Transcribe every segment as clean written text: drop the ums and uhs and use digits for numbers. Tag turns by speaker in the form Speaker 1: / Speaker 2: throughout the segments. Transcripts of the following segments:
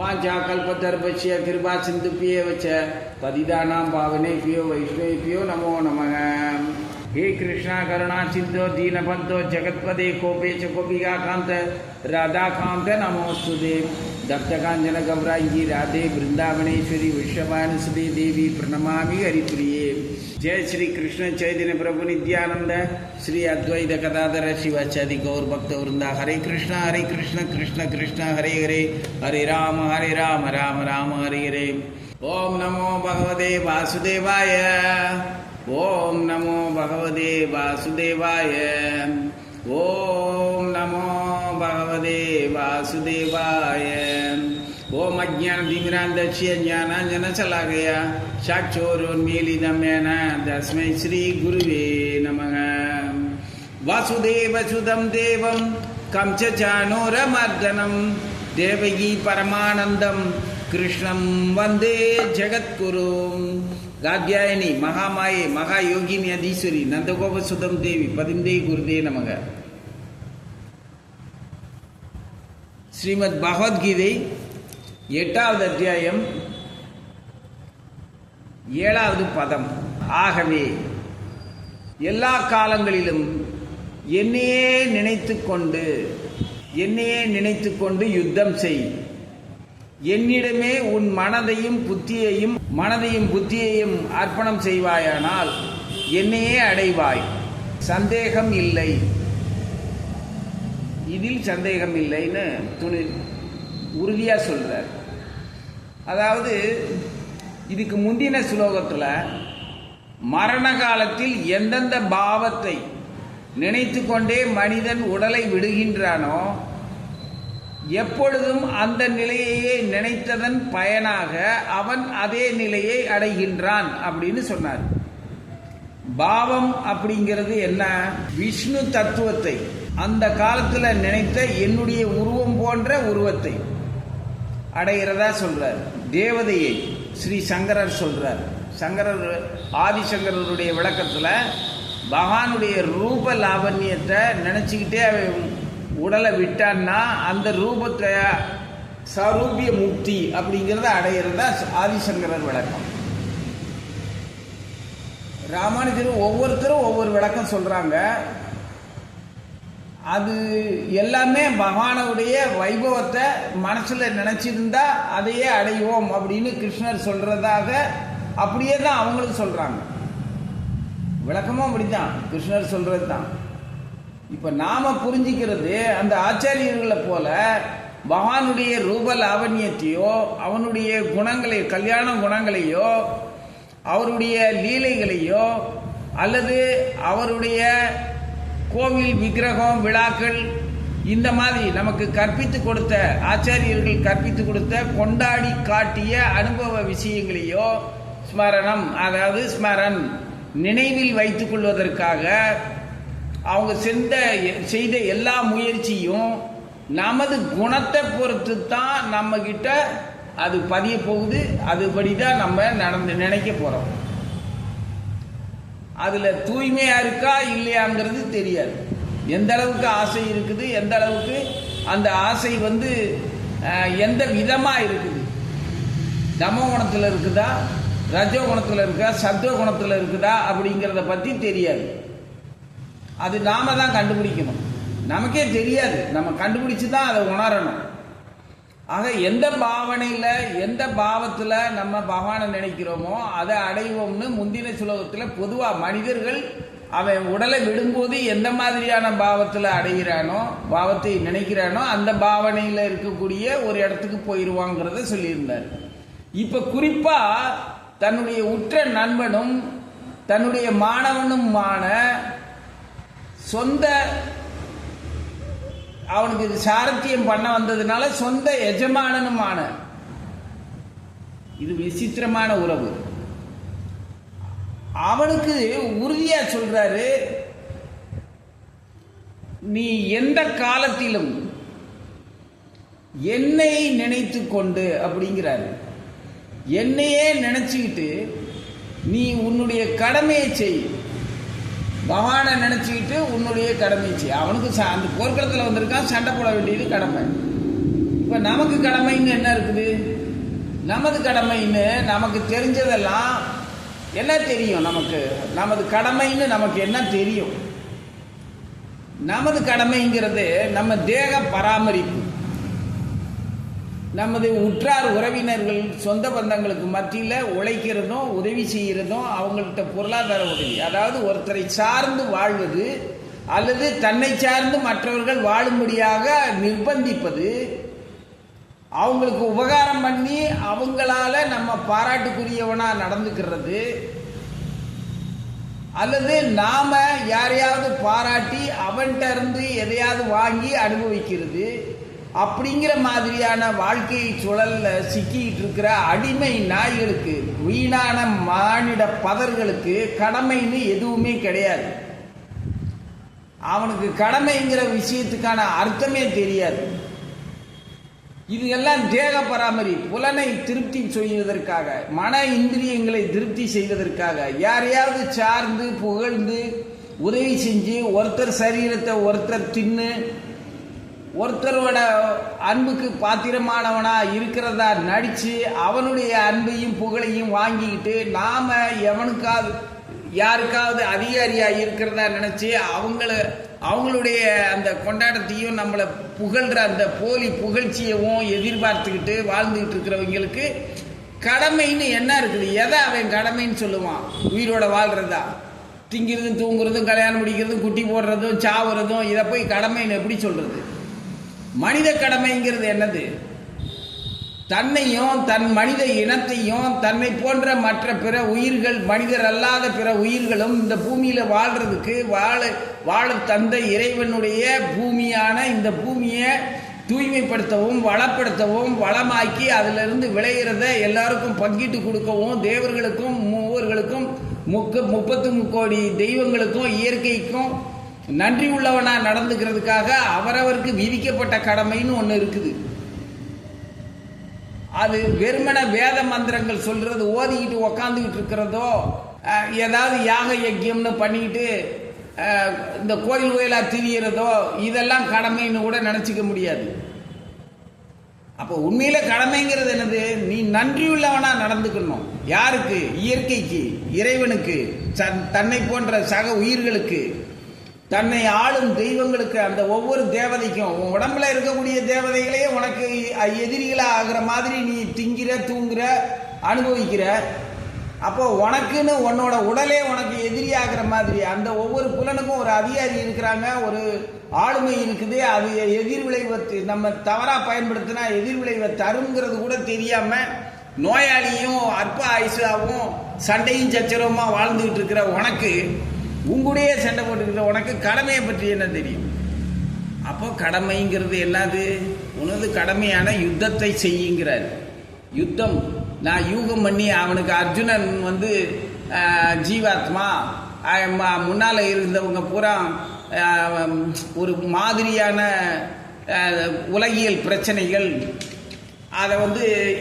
Speaker 1: वाञ्छाकल्पतरुभ्यश्च कृपासिन्धुभ्येव च पतितानां पावनेभ्यो वैष्णवेभ्यो नमो नमः। हे कृष्णा करुणा सिन्धो दीनबन्धो जगत्पते कोपेश गोपिकान्त राधाकान्त नमोस्तुते। दत्तकाञ्चन गौराङ्गी राधे वृंदावनेश्वरी विश्वभानुसुते देवी प्रणमामि हरिप्रिये। जय श्री कृष्ण चैतन्य प्रभु नित्यानंद श्री अद्वैत गदाधर शिवाचार्य गौर भक्त वृंदा। हरे कृष्ण कृष्ण कृष्ण हरे हरे, हरे राम राम राम हरे हरे। ओम नमो भगवते वासुदेवाय, ओम नमो भगवते वासुदेवाय, ओम नमो भगवते वासुदेवाय। ओम अज्ञान तिमिरान्धस्य ज्ञानाञ्जनशलाकया चक्षुरुन्मीलितं येन तस्मै श्री गुरुवे नमः। वासुदेवसुतं देवं कंसचाणूरमर्दनं देवकी परमानन्दं कृष्णं वन्दे जगद्गुरुं। कात्यायनी महामाये महायोगिनी अधीश्वरी नंदगोपसुतं देवी पदिंदे गुरुदे नमः। श्रीमद् भगवद्गीதை 8வது அத்தியாயம் 7வது பதம். ஆகவே எல்லா காலங்களிலும் என்னையே நினைத்து கொண்டு யுத்தம் செய். என்னிடமே உன் மனதையும் புத்தியையும் அர்ப்பணம் செய்வாயானால் என்னையே அடைவாய். சந்தேகம் இல்லை, இதில் சந்தேகம் இல்லைன்னு உறுதியாக சொல்றார். அதாவது இதுக்கு முந்தின ஸ்லோகத்தில் மரண காலத்தில் எந்தெந்த பாவத்தை நினைத்து கொண்டே மனிதன் உடலை விடுகின்றானோ எப்பொழுதும் அந்த நிலையையே நினைத்ததன் பயனாக அவன் அதே நிலையை அடைகின்றான் அப்படின்னு சொன்னார். பாவம் அப்படிங்கிறது என்ன? விஷ்ணு தத்துவத்தை அந்த காலத்தில் நினைத்த என்னுடைய உருவம் போன்ற உருவத்தை அடைகிறதா சொல்றார். தேவதையை ஸ்ரீ சங்கரர் சொல்றார். ஆதிசங்கரருடைய விளக்கத்தில் பகவானுடைய ரூப லாவண்யத்தை நினைச்சுக்கிட்டே உடலை விட்டான்னா அந்த ரூபத்தை சரூபிய முக்தி அப்படிங்கிறத அடைகிறதா ஆதிசங்கரர் விளக்கம். ராமானுஜர் ஒவ்வொருத்தரும் ஒவ்வொரு விளக்கம் சொல்றாங்க. அது எல்லாமே பகவானுடைய வைபவத்தை மனசுல நினைச்சிருந்தா அதையே அடைவோம் அப்படின்னு கிருஷ்ணர் சொல்றதாக அப்படியே தான் அவங்களும் சொல்றாங்க. விளக்கமும் அப்படித்தான், கிருஷ்ணர் சொல்றது தான். இப்ப நாம புரிஞ்சிக்கிறது அந்த ஆச்சாரியர்களை போல பகவானுடைய ரூப லாவண்யத்தையோ அவனுடைய குணங்களை கல்யாண குணங்களையோ அவருடைய லீலைகளையோ அல்லது அவருடைய கோவில் விக்கிரகம் விழாக்கள் இந்த மாதிரி நமக்கு கற்பித்து கொடுத்த ஆச்சாரியர்கள் கற்பித்து கொடுத்த கொண்டாடி காட்டிய அனுபவ விஷயங்களையோ ஸ்மரணம், அதாவது ஸ்மரன் நினைவில் வைத்துக் கொள்வதற்காக அவங்க செய்த எல்லா முயற்சியும் நமது குணத்தை பொறுத்து தான் நம்ம கிட்ட அது பதிய போகுது. அதுபடி தான் நம்ம நினைக்க போறோம். அதுல தூய்மையா இருக்கா இல்லையாங்கிறது தெரியாது. எந்த அளவுக்கு ஆசை இருக்குது, எந்த அளவுக்கு அந்த ஆசை எந்த விதமா இருக்குது, தமோ குணத்துல இருக்குதா, ரஜோ குணத்துல இருக்கா, சத்துவ குணத்துல இருக்குதா அப்படிங்கிறத பத்தி தெரியாது. அது நாம தான் கண்டுபிடிக்கணும். நமக்கே தெரியாது, நம்ம கண்டுபிடிச்சு தான் அதை உணரணும். ஆக எந்த பாவனையில எந்த பாவத்துல நம்ம பகவானை நினைக்கிறோமோ அதை அடைவோம்னு முந்தின சுலோகத்தில் பொதுவா மனிதர்கள் அவன் உடலை விடும்போது எந்த மாதிரியான பாவத்தில் அடைகிறானோ பாவத்தை நினைக்கிறானோ அந்த பாவனையில் இருக்கக்கூடிய ஒரு இடத்துக்கு போயிடுவாங்கிறத சொல்லியிருந்தார். இப்ப குறிப்பா தன்னுடைய உற்ற நண்பனும் தன்னுடைய மாணவனுமான சொந்த அவனுக்கு இது சாரத்தியம் பண்ண வந்ததுனால சொந்த எஜமானனுமான இது விசித்திரமான உறவு. அவனுக்கு உறுதியா சொல்றாரு, நீ எந்த காலத்திலும் என்னை நினைத்து கொண்டு அப்படிங்கிறாரு. என்னையே நினைச்சுக்கிட்டு நீ உன்னுடைய கடமையை செய். பகவானை நினைச்சுக்கிட்டு உன்னுடைய கடமை செய். அவனுக்கு அந்த போர்க்களத்தில் வந்திருக்கான், சண்டை போட வேண்டியது கடமை. இப்ப நமக்கு கடமைன்னு என்ன இருக்குது? நமது கடமைன்னு நமக்கு தெரிஞ்சதெல்லாம் என்ன தெரியும்? நமது கடமைன்னு நமக்கு என்ன தெரியும்? நமது கடமைங்கிறது நம்ம தேக பராமரிப்பு, நமது உற்றார் உறவினர்கள் சொந்த பந்தங்களுக்கு மத்தியில் உழைக்கிறதும் உதவி செய்கிறதும், அவங்கள்ட்ட பொருளாதார உதவி, அதாவது ஒருத்தரை சார்ந்து வாழ்வது அல்லது தன்னை சார்ந்து மற்றவர்கள் வாழும்படியாக நிர்பந்திப்பது, அவங்களுக்கு உபகாரம் பண்ணி அவங்களால நம்ம பாராட்டுக்குரியவனா நடந்துக்கிறது, அல்லது நாம யாரையாவது பாராட்டி அவன்கிட்ட இருந்து எதையாவது வாங்கி அனுபவிக்கிறது, அப்படிங்கிற மாதிரியான வாழ்க்கை சூழல்ல சிக்கிட்டு இருக்கிற அடிமை நாய்களுக்கு, வீணான மானிட பதர்களுக்கு கடமைன்னு எதுவுமே கிடையாது. அவனுக்கு கடமைங்கிற விஷயத்துக்கான அர்த்தமே தெரியாது. இது எல்லாம் தேக பராமரி, புலனை திருப்தி செய்வதற்காக, மன இந்திரியங்களை திருப்தி செய்வதற்காக, யாரையாவது சார்ந்து புகழ்ந்து உதவி செஞ்சு, ஒருத்தர் சரீரத்தை ஒருத்தர் தின்னு, ஒருத்தரோட அன்புக்கு பாத்திரமானவனா இருக்கிறதா நடிச்சு அவனுடைய அன்பையும் புகழையும் வாங்கிக்கிட்டு நாம எவனுக்காவது யாருக்காவது அதிகாரியா இருக்கிறதா நினைச்சு அவங்களுடைய அந்த கொண்டாட்டத்தையும் நம்மளை புகழ்ற அந்த போலி புகழ்ச்சியவும் எதிர்பார்த்துக்கிட்டு வாழ்ந்துகிட்டு இருக்கிறவங்களுக்கு கடமைன்னு என்ன இருக்குது? எதை அவன் கடமைன்னு சொல்லுவான்? உயிரோட வாழ்றதா? திங்கிறதும் தூங்குறதும் கல்யாணம் முடிக்கிறதும் குட்டி போடுறதும் சாவுறதும் இதை போய் கடமைன்னு எப்படி சொல்றது? மனித கடமைங்கிறது என்னது? தன்னையும் தன் மனித இனத்தையும் தன்னை போன்ற மற்ற பிற உயிர்கள், மனிதர் அல்லாத பிற உயிர்களும் இந்த பூமியில வாழ்றதுக்கு வாழ தந்த இறைவனுடைய பூமியான இந்த பூமியை தூய்மைப்படுத்தவும் வளப்படுத்தவும் வளமாக்கி அதிலிருந்து விளைகிறத எல்லாருக்கும் பங்கிட்டு கொடுக்கவும், தேவர்களுக்கும் மூவர்களுக்கும் 33 கோடி தெய்வங்களுக்கும் இயற்கைக்கும் நன்றி உள்ளவனா நடந்துக்கிறதுக்காக அவரவருக்கு விதிக்கப்பட்ட கடமைன்னு ஒன்று இருக்குது. அது வெறுமன வேத மந்திரங்கள் சொல்றது ஓதிக்கிட்டு உக்காந்துக்கிட்டு இருக்கிறதோ, ஏதாவது யாக யஜ்யம்னு பண்ணிக்கிட்டு இந்த கோயில் கோயிலா திரியறதோ இதெல்லாம் கடமைன்னு கூட நினைச்சிக்க முடியாது. அப்போ உண்மையில கடமைங்கிறது என்னது? நீ நன்றியுள்ளவனா நடந்துக்கணும். யாருக்கு? இயற்கைக்கு, இறைவனுக்கு, தன்னை போன்ற சக உயிர்களுக்கு, தன்னை ஆளும் தெய்வங்களுக்கு, அந்த ஒவ்வொரு தேவதைக்கும். உன் உடம்புல இருக்கக்கூடிய தேவதைகளையே உனக்கு எதிரிகளா ஆகிற மாதிரி நீ திங்கிற, தூங்குற, அனுபவிக்கிற. அப்போ உனக்குன்னு உன்னோட உடலே உனக்கு எதிரி ஆகிற மாதிரி அந்த ஒவ்வொரு புலனுக்கும் ஒரு அதிகாரி இருக்கிறாங்க, ஒரு ஆளுமை இருக்குது. அது எதிர்விளைவை நம்ம தவறா பயன்படுத்தினா எதிர்விளைவை தருங்கிறது கூட தெரியாம நோயாளியும் அற்ப ஆயுசாவும் சண்டையும் சச்சரவுமா வாழ்ந்துகிட்டு இருக்கிற உனக்கு, உங்களுடைய சண்டை போட்டுக்கிற உனக்கு கடமையை பற்றி என்ன தெரியும்? அப்போ கடமைங்கிறது என்னது? உனது கடமையான யுத்தத்தை செய்யுங்கிறார். யுத்தம் நான் யூகம் பண்ணி அவனுக்கு அர்ஜுனன் ஜீவாத்மா, முன்னால் இருந்தவங்க பூரா ஒரு மாதிரியான உலகியல் பிரச்சனைகள், அதை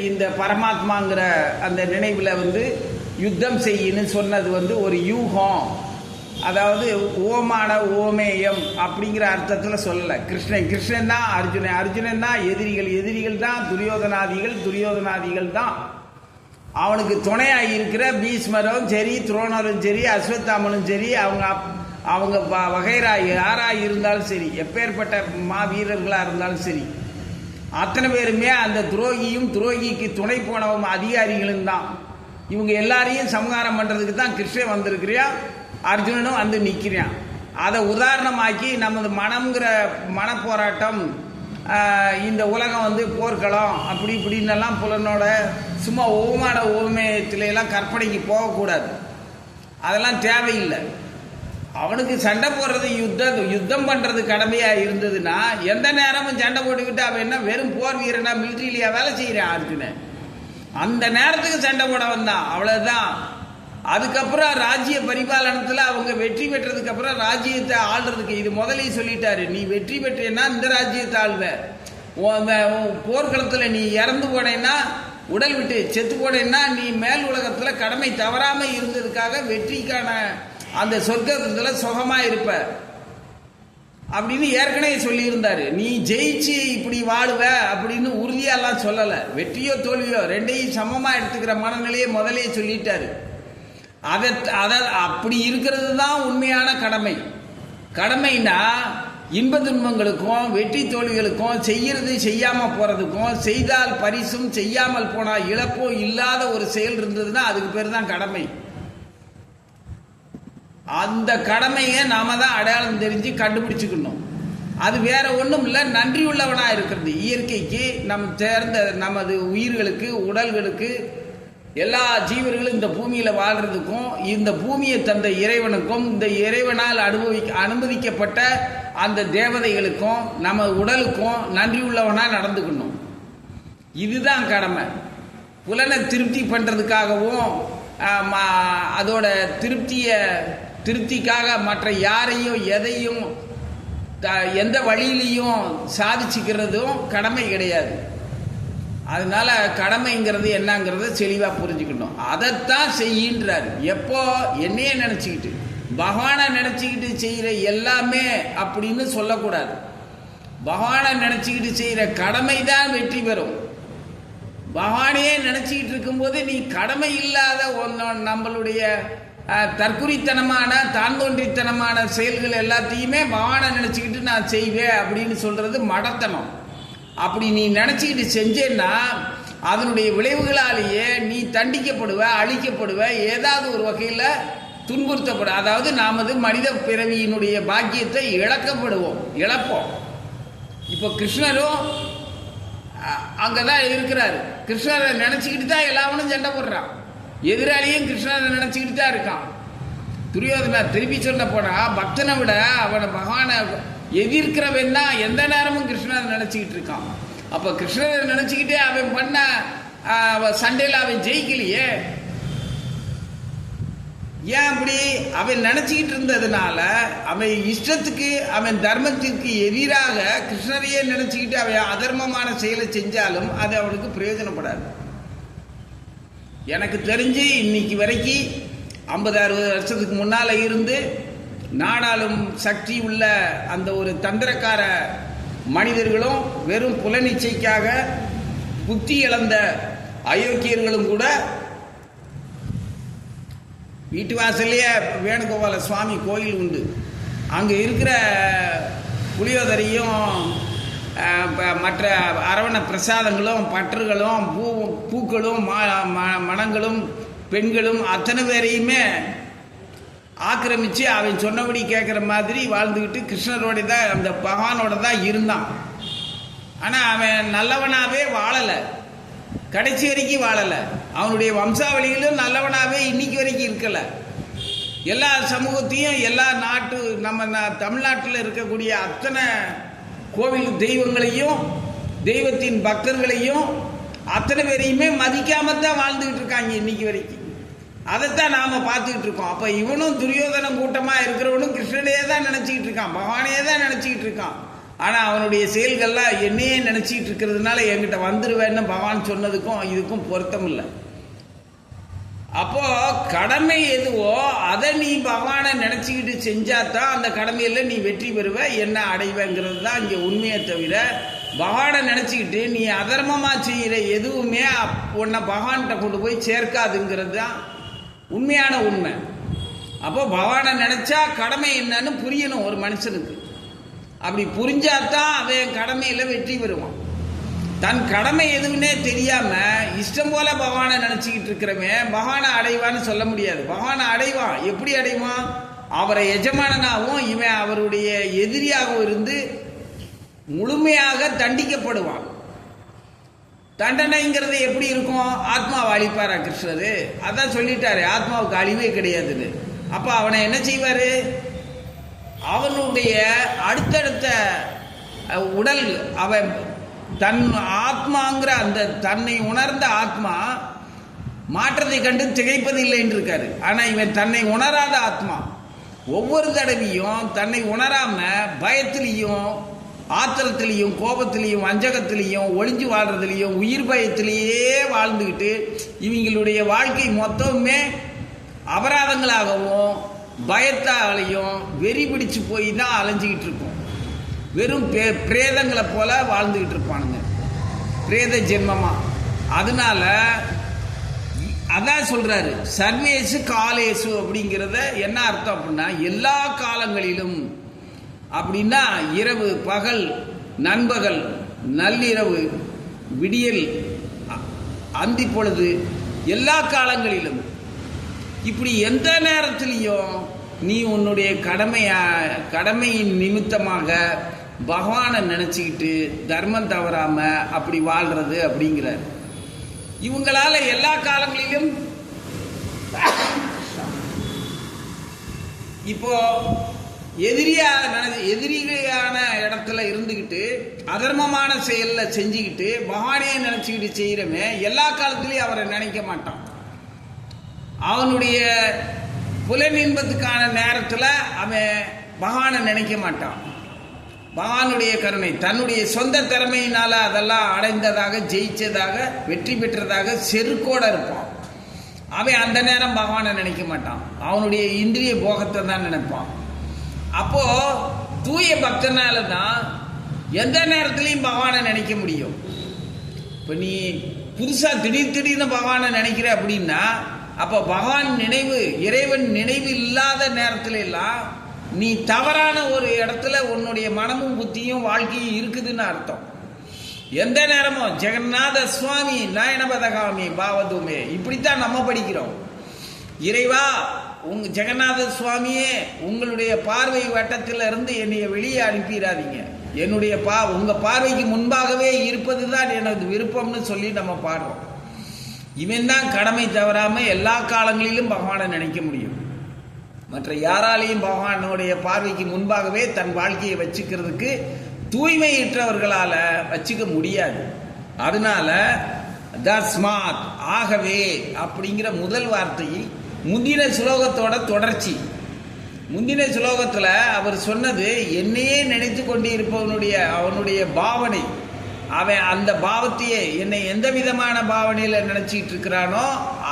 Speaker 1: இந்த பரமாத்மாங்கிற அந்த நினைவில் யுத்தம் செய்யின்னு சொன்னது ஒரு யூகம். அதாவது ஓமான ஓமேயம் அப்படிங்கிற அர்த்தத்தில் சொல்லலை. கிருஷ்ணன் தான் அர்ஜுனன் தான் எதிரிகள் தான் துரியோதனாதிகள் தான். அவனுக்கு துணையாக இருக்கிற பீஷ்மரும் சரி, துரோணரும் சரி, அஸ்வத்தாமனும் சரி, அவங்க வகைரா யாராக இருந்தாலும் சரி, எப்பேற்பட்ட மாவீரர்களாக இருந்தாலும் சரி, அத்தனை பேருமே அந்த துரோகிக்கு துணை போனவங்க அதிகாரிகளும் தான். இவங்க எல்லாரையும் சமகாரம் பண்ணுறதுக்கு தான் கிருஷ்ணன் வந்திருக்கிறியா, அர்ஜுனனும் நிற்கிறான். அதை உதாரணமாக்கி நமது மன போராட்டம், இந்த உலகம் போர்க்களம் அப்படி இப்படின்னெல்லாம் புலனோட சும்மா ஓமான ஓமயத்திலாம் கற்பனைக்கு போகக்கூடாது. அதெல்லாம் தேவையில்லை. அவனுக்கு சண்டை போடுறது யுத்தம் பண்ணுறது கடமையாக இருந்ததுன்னா எந்த நேரமும் சண்டை போட்டுக்கிட்டு அவன் என்ன வெறும் போர் வீரனா மிலிட்ரியிலேயே வேலை செய்கிறான் அர்ஜுனன்? அந்த நேரத்துக்கு சண்டை போட வந்தான், அவ்வளோதான். அதுக்கப்புறம் ராஜ்ய பரிபாலனத்தில் அவங்க வெற்றி பெற்றதுக்கு அப்புறம் ராஜ்யத்தை ஆள்றதுக்கு இது முதலே சொல்லிட்டாரு. நீ வெற்றி பெற்றேன்னா இந்த ராஜ்யத்தை ஆள்வ, போர்க்களத்தில் நீ இறந்து போனேன்னா, உடல் விட்டு செத்து போனேன்னா நீ மேல் உலகத்தில் கடமை தவறாமல் இருந்ததுக்காக வெற்றிக்கான அந்த சொர்க்கத்தில் சுகமாக இருப்ப. அப்படின்னு ஏற்கனவே சொல்லியிருந்தாரு. நீ ஜெயிச்சு இப்படி வாழுவ அப்படின்னு உறுதியெல்லாம் சொல்லலை. வெற்றியோ தோல்வியோ ரெண்டையும் சமமாக எடுத்துக்கிற மனநிலையை முதலே சொல்லிட்டாரு. அதை அப்படி இருக்கிறது தான் உண்மையான கடமை. கடமைனா இன்ப துன்பங்களுக்கும் வெற்றி தோல்விகளுக்கும் செய்யறது செய்யாமல் போகிறதுக்கும் செய்தால் பரிசும் செய்யாமல் போனால் இழப்போ இல்லாத ஒரு செயல் இருந்ததுன்னா அதுக்கு பேர் தான் கடமை. அந்த கடமையை நாம தான் அடையாளம் தெரிஞ்சு கண்டுபிடிச்சுக்கணும். அது வேற ஒன்றும் இல்லை, நன்றி உள்ளவனாக இருக்கிறது. இயற்கைக்கு நமது உயிர்களுக்கு உடல்களுக்கு எல்லா ஜீவர்களும் இந்த பூமியில் வாழ்றதுக்கும் இந்த பூமியை தந்த இறைவனுக்கும் இந்த இறைவனால் அனுமதிக்கப்பட்ட அந்த தேவதைகளுக்கும் நம்ம உடலுக்கும் நன்றி உள்ளவனாக நடந்துக்கணும். இதுதான் கடமை. புலனை திருப்தி பண்ணுறதுக்காகவும் அதோட திருப்திக்காக மற்ற யாரையும் எதையும் எந்த வழியிலையும் சாதிச்சுக்கிறதும் கடமை கிடையாது. அதனால கடமைங்கிறது என்னங்கிறத தெளிவாக புரிஞ்சுக்கணும். அதைத்தான் செய்யின்றார். எப்போ என்னையே நினச்சிக்கிட்டு பகவானை நினச்சிக்கிட்டு செய்கிற எல்லாமே அப்படின்னு சொல்லக்கூடாது. பகவானை நினச்சிக்கிட்டு செய்கிற கடமை தான் வெற்றி பெறும். பகவானையே நினச்சிக்கிட்டு இருக்கும்போது நீ கடமை இல்லாத நம்மளுடைய தற்குறித்தனமான தான்தோன்றித்தனமான செயல்கள் எல்லாத்தையுமே பகவானை நினச்சிக்கிட்டு நான் செய்வேன் அப்படின்னு சொல்கிறது மடத்தனம். அப்படி நீ நினச்சிக்கிட்டு செஞ்சேன்னா அதனுடைய விளைவுகளாலேயே நீ தண்டிக்கப்படுவ, அழிக்கப்படுவ, ஏதாவது ஒரு வகையில் துன்புறுத்தப்பட, அதாவது நமது மனித பிறவியினுடைய பாக்கியத்தை இழப்போம். இப்போ கிருஷ்ணரும் அங்கே தான் இருக்கிறாரு. கிருஷ்ணரை நினச்சிக்கிட்டு தான் எல்லாவனும் சண்டை போடுறான். எதிராளியும் கிருஷ்ணரை நினச்சிக்கிட்டு தான் இருக்கான். துரியோதனா திருப்பி சொல்ல போனா பக்தனை விட அவனை பகவானை எதிர்க்கிறவன் தான் எந்த நேரமும் கிருஷ்ணரை நினச்சிக்கிட்டு இருக்கான். அப்போ கிருஷ்ணரை நினச்சிக்கிட்டே அவன் பண்ண சண்டையில் அவன் ஜெயிக்கலையே. ஏன் அப்படி? அவன் நினச்சிக்கிட்டு இருந்ததுனால அவன் இஷ்டத்துக்கு அவன் தர்மத்திற்கு எதிராக கிருஷ்ணரையே நினச்சிக்கிட்டு அவன் அதர்மமான செயலை செஞ்சாலும் அது அவனுக்கு பிரயோஜனப்படாது. எனக்கு தெரிஞ்சு இன்னைக்கு வரைக்கும் 50-60 வருஷத்துக்கு முன்னால் இருந்து நாடாளும் சக்தி உள்ள அந்த ஒரு தந்திரக்கார மனிதர்களும் வெறும் புலனிச்சைக்காக புத்தி இழந்த அயோக்கியர்களும் கூட வீட்டு வாசல்லையே வேணுகோபால சுவாமி கோயில் உண்டு. அங்கே இருக்கிற புளியோதரையும் மற்ற அரவண பிரசாதங்களும் பற்றுகளும் பூக்களும் மனங்களும் பெண்களும் அத்தனை பேரையுமே ஆக்கிரமித்து அவன் சொன்னபடி கேட்குற மாதிரி வாழ்ந்துக்கிட்டு கிருஷ்ணரோட தான் அந்த பகவானோட தான் இருந்தான். ஆனால் அவன் நல்லவனாகவே வாழலை, கடைசி வரைக்கும் வாழலை. அவனுடைய வம்சாவளிகளும் நல்லவனாகவே இன்னைக்கு வரைக்கும் இருக்கலை. எல்லா சமூகத்தையும் எல்லா நம்ம தமிழ்நாட்டில் இருக்கக்கூடிய அத்தனை கோவில் தெய்வங்களையும் தெய்வத்தின் பக்தர்களையும் அத்தனை பேரையுமே மதிக்காம தான் வாழ்ந்துக்கிட்டு இருக்காங்க இன்னைக்கு வரைக்கும். அதைத்தான் நாம் பார்த்துக்கிட்டு இருக்கோம். அப்போ இவனும் துரியோதனம் கூட்டமாக இருக்கிறவனும் கிருஷ்ணனையே தான் நினச்சிக்கிட்டு இருக்கான், பகவானையே தான் நினச்சிக்கிட்டு இருக்கான். ஆனால் அவனுடைய செயல்கள்லாம் என்னையே நினச்சிக்கிட்டு இருக்கிறதுனால என்கிட்ட வந்துடுவேன்னு பகவான் சொன்னதுக்கும் இதுக்கும் பொருத்தம் இல்லை. அப்போ கடமை எதுவோ அதை நீ பகவானை நினச்சிக்கிட்டு செஞ்சாதான் அந்த கடமையில் நீ வெற்றி பெறுவ, என்ன அடைவேங்கிறது தான் இங்கே உண்மையை தவிர பகவானை நினச்சிக்கிட்டு நீ அதர்மமாக செய்கிற எதுவுமே உன்னை பகவான்கிட்ட கொண்டு போய் சேர்க்காதுங்கிறது தான் உண்மையான உண்மை. அப்போ பகவானை நினச்சா கடமை என்னன்னு புரியணும் ஒரு மனுஷனுக்கு. அப்படி புரிஞ்சாதான் அவன் கடமையில் வெற்றி பெறுவான். தன் கடமை எதுவுன்னே தெரியாம இஷ்டம் போல பகவானை நினைச்சுக்கிட்டு இருக்கிறவன் பகவானை அடைவான்னு சொல்ல முடியாது. பகவானை அடைவான். எப்படி அடைவான்? அவரை எஜமானனாகவும் இவன் அவருடைய எதிரியாகவும் இருந்து முழுமையாக தண்டிக்கப்படுவான். தண்டனைங்கிறது எப்படி இருக்கும்? ஆத்மாவை அழிப்பாரா கிருஷ்ணரு? அதான் சொல்லிட்டாரு, ஆத்மாவுக்கு அழிவே கிடையாதுன்னு. அப்ப அவனை என்ன செய்வாரு? அவனுடைய அடுத்தடுத்த உடல் அவன் தன் ஆத்மாங்கிற அந்த தன்னை உணர்ந்த ஆத்மா மாற்றத்தை கண்டு திகைப்பதில்லை என்று இருக்காரு. ஆனால் இவன் தன்னை உணராத ஆத்மா ஒவ்வொரு தடவையும் தன்னை உணராம பயத்திலையும் ஆத்திரத்திலையும் கோபத்திலையும் வஞ்சகத்திலையும் ஒளிஞ்சு வாழ்றதுலையும் உயிர் பயத்திலேயே வாழ்ந்துக்கிட்டு இவங்களுடைய வாழ்க்கை மொத்தமே அபராதங்களாகவும் பயத்தாலையும் வெறி பிடிச்சு போய் தான் அலைஞ்சிக்கிட்டு இருக்கும். வெறும் பிரேதங்களை போல வாழ்ந்துகிட்டு இருப்பானுங்க, பிரேத ஜென்மமா. அதனால அதான் சொல்றாரு சர்வேசு காலேசு அப்படிங்கிறத என்ன அர்த்தம் அப்படின்னா எல்லா காலங்களிலும் அப்படின்னா இரவு பகல் நண்பகல் நள்ளிரவு விடியல் அந்தி பொழுது எல்லா காலங்களிலும் இப்படி எந்த நேரத்திலையும் நீ உன்னுடைய கடமையின் நிமித்தமாக பகவானை நினைச்சுக்கிட்டு தர்மம் தவறாம அப்படி வாழ்றது அப்படிங்கிறார். இவங்களால எல்லா காலங்களிலும் இப்போ எதிரியான இடத்துல இருந்துக்கிட்டு அதர்மமான செயல்ல செஞ்சுக்கிட்டு பகவானையே நினைச்சுக்கிட்டு செய்யறமே எல்லா காலத்திலையும் அவரை நினைக்க மாட்டான். அவனுடைய புலனின்பத்துக்கான நேரத்தில் அவன் பகவானை நினைக்க மாட்டான். பகவானுடைய கருணை தன்னுடைய சொந்த திறமையினால அதெல்லாம் அடைந்ததாக ஜெயிச்சதாக வெற்றி பெற்றதாக செருக்கோட இருப்பான். அவன் அந்த நேரம் பகவானை நினைக்க மாட்டான், அவனுடைய இந்திரிய போகத்தை தான் நினைப்பான். அப்போ தூய பக்தனால தான் எந்த நேரத்திலையும் பகவானை நினைக்க முடியும். இப்போ நீ புதுசா திடீர்னு பகவானை நினைக்கிற அப்படின்னா அப்போ பகவான் நினைவு இறைவன் நினைவு இல்லாத நேரத்துல எல்லாம் நீ தவறான ஒரு இடத்துல உன்னுடைய மனமும் புத்தியும் வாழ்க்கையும் இருக்குதுன்னு அர்த்தம். எந்த நேரமும் ஜெகநாத சுவாமி நயனபதகாமி பாவதுமே இப்படித்தான் நம்ம படிக்கிறோம். இறைவா உங்க ஜெகநாத சுவாமியே உங்களுடைய பார்வை வட்டத்தில் இருந்து என்னைய வெளியே அனுப்பிடாதீங்க, என்னுடைய உங்க பார்வைக்கு முன்பாகவே இருப்பதுதான் எனது விருப்பம்னு சொல்லி நம்ம பாடுறோம். இவன் தான் கடமை தவறாம எல்லா காலங்களிலும் பகவானை நினைக்க முடியும். மற்ற யாராலையும் பகவானுடைய பார்வைக்கு முன்பாகவே தன் வாழ்க்கையை வச்சுக்கிறதுக்கு தூய்மையற்றவர்களால வச்சுக்க முடியாது. அதனால தஸ்மாத் ஆகவே அப்படிங்கிற முதல் வார்த்தை முந்தின ஸ்லோகத்தோட தொடர்ச்சி. முந்தின ஸ்லோகத்துல அவர் சொன்னது என்னையே நினைத்து கொண்டு இருப்பவனுடைய அவனுடைய பாவனை, அவன் அந்த பாவத்தையே என்னை எந்த விதமான பாவனையில நினைச்சிட்டு இருக்கிறானோ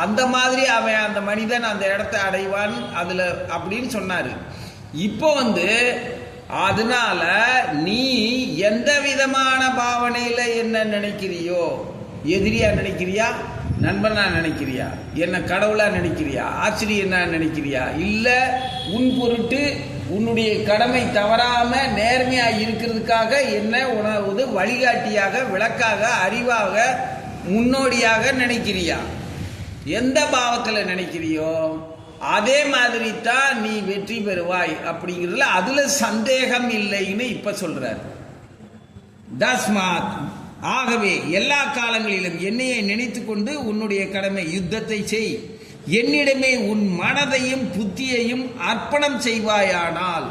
Speaker 1: அந்த மாதிரி அவன் அந்த மனிதன் அந்த இடத்தை அடைவான் அதுல அப்படின்னு சொன்னாரு. இப்போ அதனால நீ எந்த விதமான பாவனையில என்ன நினைக்கிறியோ, எதிரியா நினைக்கிறியா, நண்பனா நினைக்கிறியா, என்ன கடவுளா நினைக்கிறியா, ஆசிரியனா நினைக்கிறியா, இல்ல உன் பொருட்டு உன்னுடைய கடமை தவறாம நேர்மையா இருக்கிறதுக்காக என்ன உணவுது வழிகாட்டியாக விளக்காக அறிவாக முன்னோடியாக நினைக்கிறியா, எந்த பாவத்துல நினைக்கிறியோ அதே மாதிரி தான் நீ வெற்றி பெறுவாய் அப்படிங்கிறதுல அதுல சந்தேகம் இல்லைன்னு இப்ப சொல்றார். தஸ்மாத் ஆகவே எல்லா காலங்களிலும் என்னையை நினைத்து கொண்டு உன்னுடைய கடமை யுத்தத்தை செய், என்னிடமே உன் மனதையும் புத்தியையும் அர்ப்பணம் செய்வாயானால்.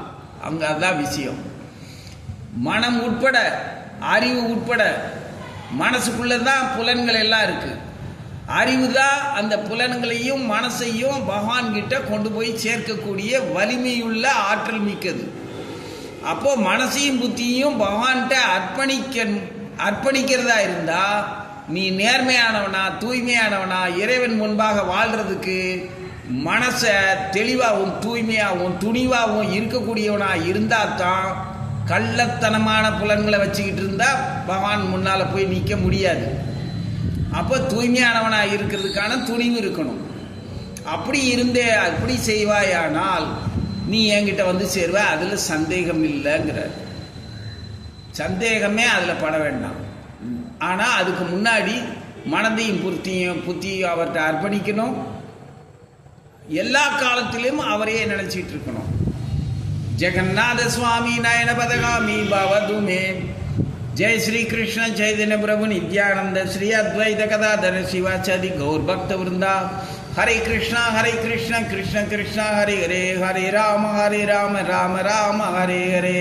Speaker 1: அங்க அதான் விஷயம். மனம் உட்பட அறிவு உட்பட மனசுக்குள்ளதான் புலன்கள் எல்லாம் இருக்கு. அறிவு தான் அந்த புலன்களையும் மனசையும் பகவான் கிட்ட கொண்டு போய் சேர்க்கக்கூடிய வலிமையுள்ள ஆற்றல் மிக்கது. அப்போ மனசையும் புத்தியையும் பகவான்கிட்ட அர்ப்பணிக்கிறதா இருந்தா நீ நேர்மையானவனா தூய்மையானவனா இறைவன் முன்பாக வாழ்றதுக்கு மனச தெளிவாகவும் தூய்மையாகவும் துணிவாகவும் இருக்கக்கூடியவனா இருந்தா தான். கள்ளத்தனமான புலன்களை வச்சுக்கிட்டு இருந்தா பகவான் முன்னால போய் நிற்க முடியாது. அப்போ தூய்மையானவனா இருக்கிறதுக்கான துணிவு இருக்கணும். அப்படி செய்வாயானால் நீ என்கிட்ட சேருவ, அதுல சந்தேகம் இல்லைங்கிற. சந்தேகமே அதுல பட வேண்டாம். ஆனா அதுக்கு முன்னாடி மனதையும் புத்தியும் அவர்கிட்ட அர்ப்பணிக்கணும். எல்லா காலத்திலும் அவரையே நினைச்சிட்டு இருக்கணும். ஜெகநாத சுவாமி நயன பதகாமி பவதுமே. जय श्री कृष्ण चैतन्य प्रभु नित्यानंद श्री अद्वैत गदाधर शिवाचार्य गौर भक्त वृंदा. हरे कृष्ण कृष्ण कृष्ण हरे हरे, हरे राम राम राम हरे हरे.